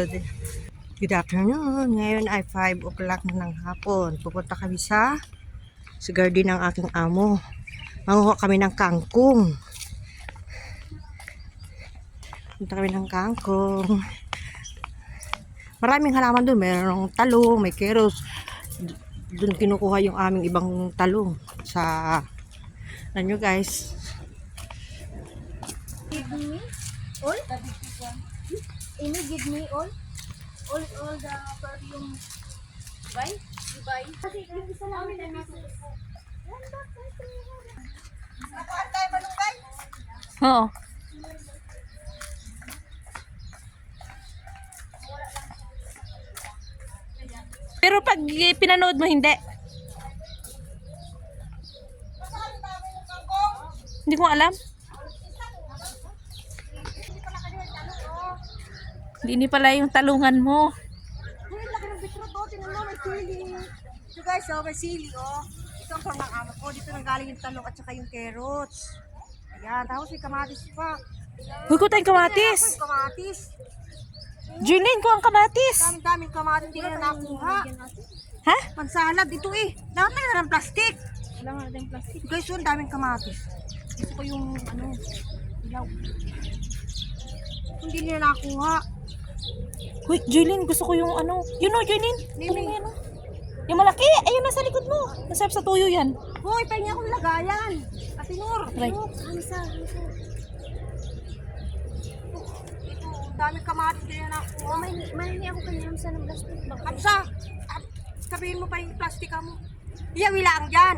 salad. Good afternoon. Ngayon ay 5 o'clock na ng hapon. Pupunta kami sa garden ng aking amo. Manguha kami ng kangkong. Punta kami ng kangkong. Maraming halaman doon. Mayroong talong, may keros. Doon kinukuha yung aming ibang talong sa ano guys. Give me all? Ini give me all? All the perfume. Buy? You buy? Kasi yung isa lang na nasa. Oo. Pero pag pinanood mo, hindi. Hindi ko alam. Hindi pala yung talungan mo. Uy, laki ng beetroot oh. Tingnan mo, may sili. So guys, oh, may sili oh. Ito ang pang-amo ko. Dito nang galing yung talong at saka yung carrots. Ayan, tapos may kamatis pa. Huwag ko tayong kamatis. Kamatis. Julene ko ang kamatis. Daming kamatis. Hindi na nakuha. Ha? Pansalad, ito eh. Lahat na ng plastic. Wala nga tayong plastic. Guys, yun, daming kamatis. Gusto ko yung, ano, ilaw. Hindi nila nakuha. Uy, Julene, gusto ko yung ano. Yun o, Julene. Nini. Ano yan, oh? Yung malaki. Ayun, nasa likod mo. Nasarap sa tuyo yan. Hoy, pahinga akong lagayan. Ate Nur. Right. Hamsa. Ito, daming kamatis din na nakuha. Mahingi ako kay Hamsa ng plastic. Hamsa, sabihin mo pa yung plastika mo. Iya, wilaan dyan.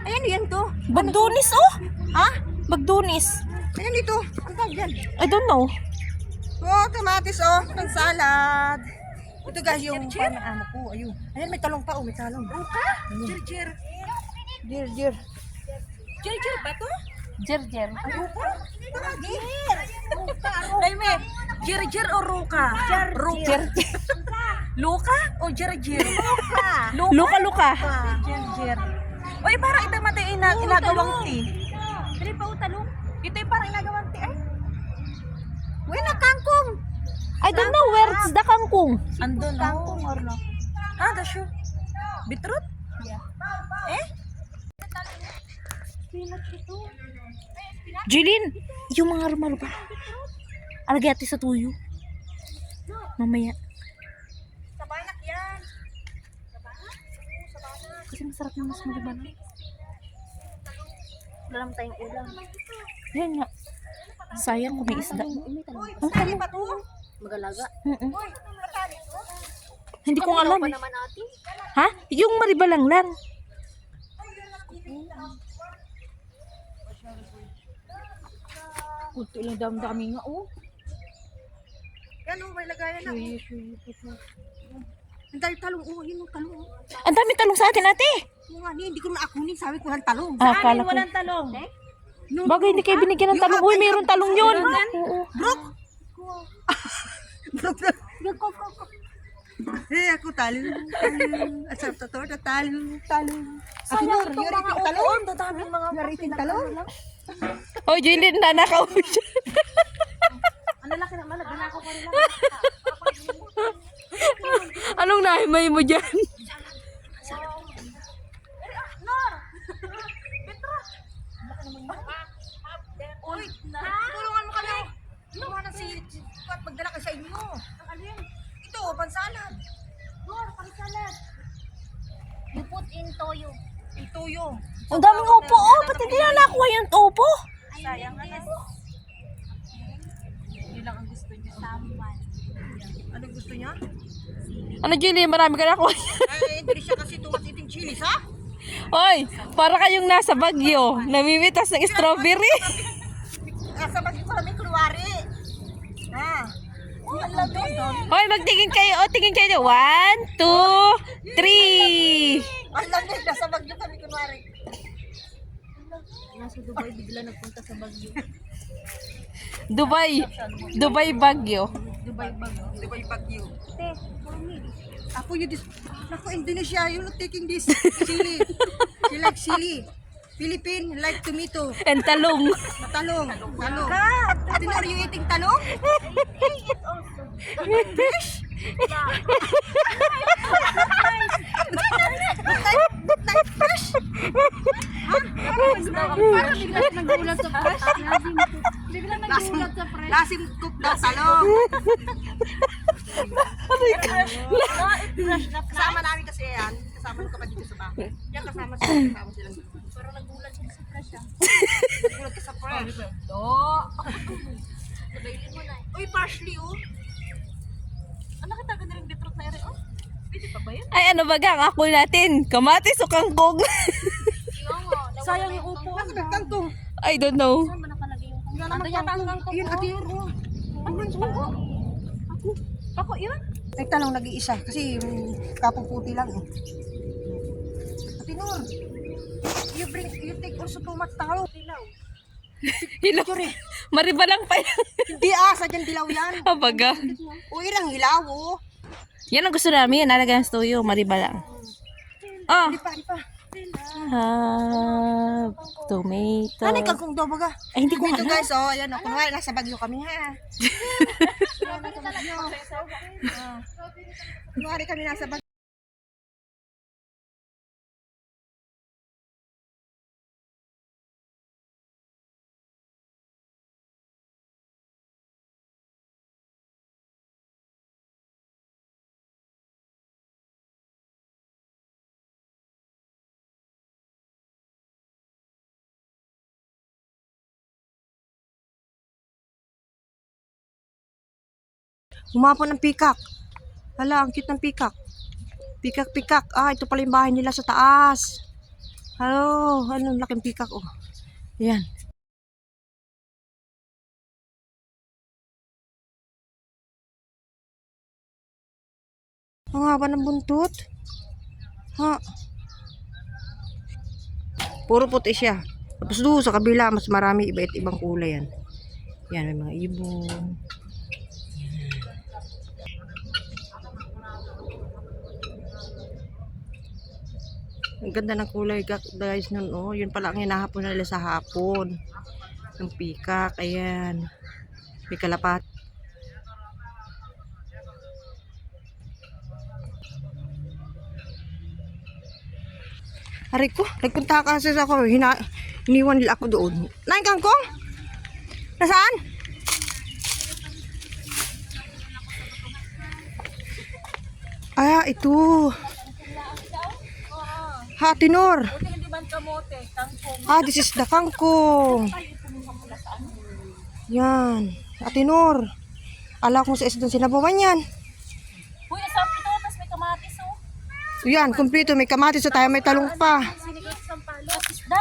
Ayan, yan to. Bagdunis, oh. Ha? Bagdunis. Ayan dito. Ang tawag dyan. I don't know. Oh, kamatis oh. Ang salad. Ito guys, yung pang-amo ko. Ayun. Ayan, may talong pa oh. May talong. Ruka? Jir. Jir. Jir ba to? Jer. Ruka? Jir. Laime, jir o ruka? Ruka. Luka o jir? Luka. Jir. Oy, parang ito matay inagawang tea. Dili pa utalong. Ito yung parang inagawang tea ay. Uy, nakangkong. I don't know where's the kangkong. Andun Kangkong or no? Ah, the shoe. Beetroot? Yeah. Eh? Julene, yung mga rumarupa. Alagay ate sa tuyo. Mamaya. Sa banak yan. Kasi masarap yung mas mariban. Wala lang tayong ulam. Yan nga. Sayang kung may isda. Uy, Ang sali tanong. pa to. Magalaga. Mm-mm. Uy, matali to. Hindi ko alam Pa eh. naman natin. Ha? Yung maribalang lang. Kunti lang dami nga oh. Yan oh, may lagayan na. Ang dami talong oh. Yun yung talong oh. Ang dami talong sa atin ate. Yung nga, hindi ko naakunin. Sabi ko ng talong. Ah, akala ko. Walang talong. Bagay hindi kayo binigyan ng talong. Uy, mayroon talong yun. Oo. Eh, ako talong. At sarap to to, talong. Ako na, Sayang itong yun mga yung talong. uon. Dadaming mga Yariting talong. Oh, Julene, nanakaw siya. Ano laki naman, nagnanakaw pa rin lang. Anong nahimay mo dyan? Uy, tulungan mo kami. Tulungan ng silit at magdala ka sa inyo. Ang alin? Ito, pansalad. Pansalad. You put in toyo. Ito yung. Ang daming upo, oh. Ba't hindi na nakuha yung upo? Sayang na Yun lang ang gusto niya. Saman. Anong gusto niya? Ano, Julene? Marami ka nakuha. Ay, hindi siya kasi tuwas eating chilies, ha? Oy, para kayong nasa Bagyo. Namimitas ng strawberry. Nasa bagay ko namin kunwari. Ha? Oh, ang lamig. Hoy, magtingin kayo. O, tingin kayo. 1, 2, 3. Ang lamig. Nasa bagay kami kunwari. Nasa Dubai, bigla nagpunta sa Baguio. Dubai Bagyo. Dubai Baguio. Ako yun, Naku, Indonesia, you're not taking this chili. She like chili. Philippine like tomato. And talong. Talong. Talong. Tinor, you eating talong? Parang bigla nagulat sa fresh. Bigla nagulat sa fresh. Lasim cook daw talong. Kasama namin kasi yan. Kasama ko pa dito sa bahay. Yan kasama silang dito. Parang nagulat siya sa fresh ah. Nagulat ka sa fresh. Nabailin mo na eh. Uy, parsley oh. Ano kita ganda rin beetroot na rin oh? Pwede pa ba yan? Ay, ano ba gang? Ako natin. Kamatis o kangkong? Sayang yung upo. Bakit nagkangkong? I don't know. Saan ba nakalagay yung Wala naman kangkong. Yun, ati yun oh. Ano yun oh? Ako yun? Ay, talong nag-iisa. Kasi yung kapong puti lang eh. Ati Nur, you take also too much talong. Dilaw. Hilaw. Maribalang pa yan. Hindi sa dyan dilaw yan. Abaga. Uy, lang hilaw oh. Yan ang gusto namin. Nalagyan sa tuyo. Maribalang. Oh. Di pa. Tomato. Ano yung kangkong daw baga? Ay, hindi ko Ito alam. guys, oh, ayan, oh, kunwari nasa Bagyo kami ha. Kunwari kami nasa Bagyo. Humapon ng pikak. Hala, ang cute ng pikak. Pikak. Ah, ito pala yung bahay nila sa taas. Hello, ano, laking pikak oh. Ayan. Ang haba ng buntot. Ha. Puro puti siya. Tapos doon sa kabila, mas marami iba't ibang kulay yan. Yan, may mga ibon. Ang ganda ng kulay guys nun oh. Yun pala ang hinahapon nila sa hapon. Yung pikak, ayan. May kalapat. Aray ko, nagpunta kasi ako. Iniwan nila ako doon. Nain kangkong? Nasaan? Ah, ito. Ha, Tinor. Ah, this is the kangkong. Yan. Tinor. Ala kong sa isdong sinabawan yan. Uy, asap ito, tapos may kamatis oh. Yan, kumpleto. May kamatis tayo, may talong pa. Sinigay sa sampalo.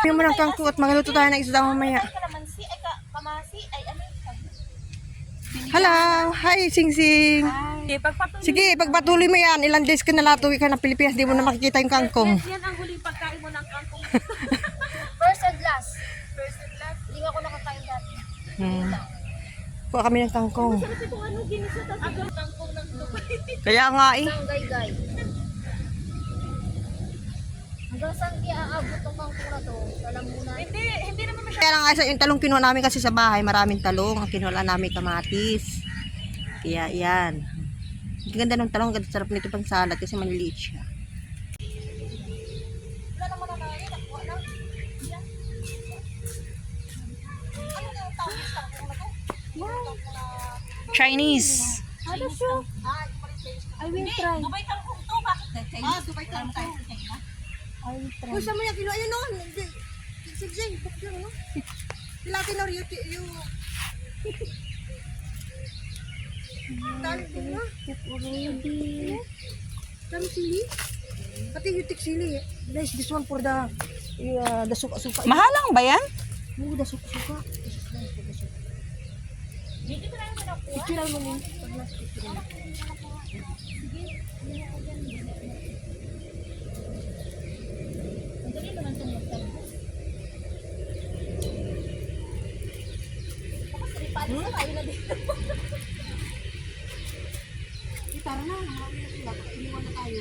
Pili mo ng kangkong at magaluto tayo ng isda mamaya. Kalamansi, ay kamasi, ay ano yung Hello. Hi, Sing Sing. Okay, pagpatuloy. Sige, pagpatuloy mo yan. Ilang days ka na latuwi ka ng Pilipinas, di mo na makikita yung kangkong. Yan ang huling pagkain mo ng kangkong. First and last. First and last. Hindi nga ako nakakain dati. Kuha kami ng kangkong. Kasi kung ano ginisa, tapos ang kangkong ng Dubai. Kaya nga eh. Gay-gay. Hanggang saan iaabot ang kangkong na to? Alam mo na. Hindi naman masyadong. Kaya nga yung talong kinuha namin kasi sa bahay, maraming talong. Ang kinuha namin kamatis. Kaya yan. Ang ganda ng talong, ganda sarap nito pang salad kasi maliliit siya. Wala naman na namin. Nakuha lang. Yan. Ano na yung tawag sa kangkong na to? Chinese. Ano siya? I will try. Dubai kangkong to. Bakit? Dubai kangkong. I will try. Uy, saan mo yan kinuha? Ayun o. Sige, bukyo no? Pilati na rin yung... Dami din na. Dami sili. Pati yung tik sili. Guys, this one for the suka-suka. Mahalang ba yan? Oo, the suka-suka. Dito ko lang nakuha. Picture mo ni. Pag nasa-picture mo. Ang galing naman itong magtabo. Baka saripalis na tayo na dito. Tara na, marami na sila. Baka iniwan na tayo.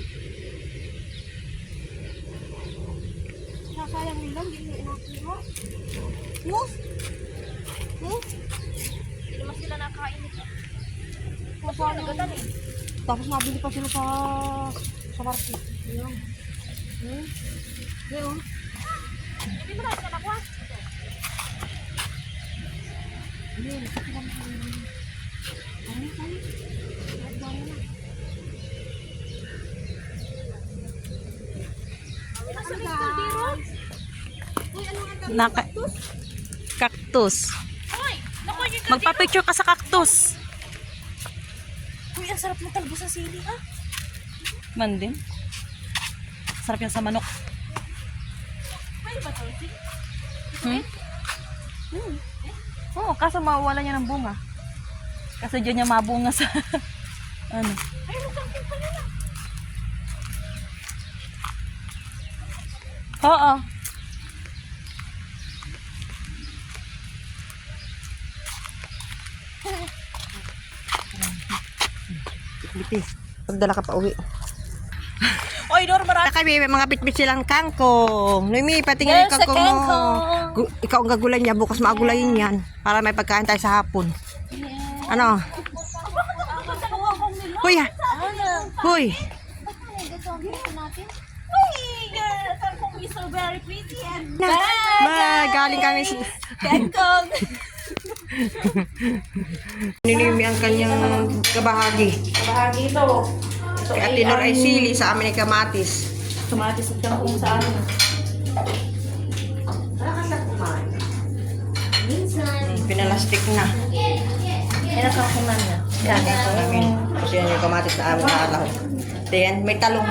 Sasayang nila, hindi nila inakuha. Yes? Yes? Hindi naman sila nakain nito. Masayang. Nagatan eh. Tapos nabili pa sila sa market. Ayun. Ayun. Hindi mo na sila nakuha. Ayun. Kasi kami sa ayun. Cactus. Hoy! Naku, yung Magpa-picture ka sa cactus. Uy, ang sarap ng talbo sa sili, ha? Man din. Sarap yan sa manok. Pwede ba ito? Oo, kaso mawawala niya ng bunga. Kasi dyan niya mabunga sa... ano? Ay, masakit pa nila. Oo. Bitis. Pagdala ka pa uwi. Oy, Nor, marami. Kami may mga bitbit silang kangkong. Noemi, patingin yung Yes, sa kangkong mo. kangkong. Ikaw ang gagulan niya. Bukas maagulayin yan. Para may pagkain tayo sa hapon. Ano? Hoy ha! Hoy! Kangkong is so very pretty and Galing kami sa... kangkong. Ninimi ang kanyang kabahagi. Bahagi ito. Kay Ate Nor ay sili, sa amin ay kamatis. Tumatis at kangkong sa amin. Pinalastik na. Yan ang kangkong na niya. Yan, ito namin. Kasi yan yung kamatis na amin na alaw. Then, may talong.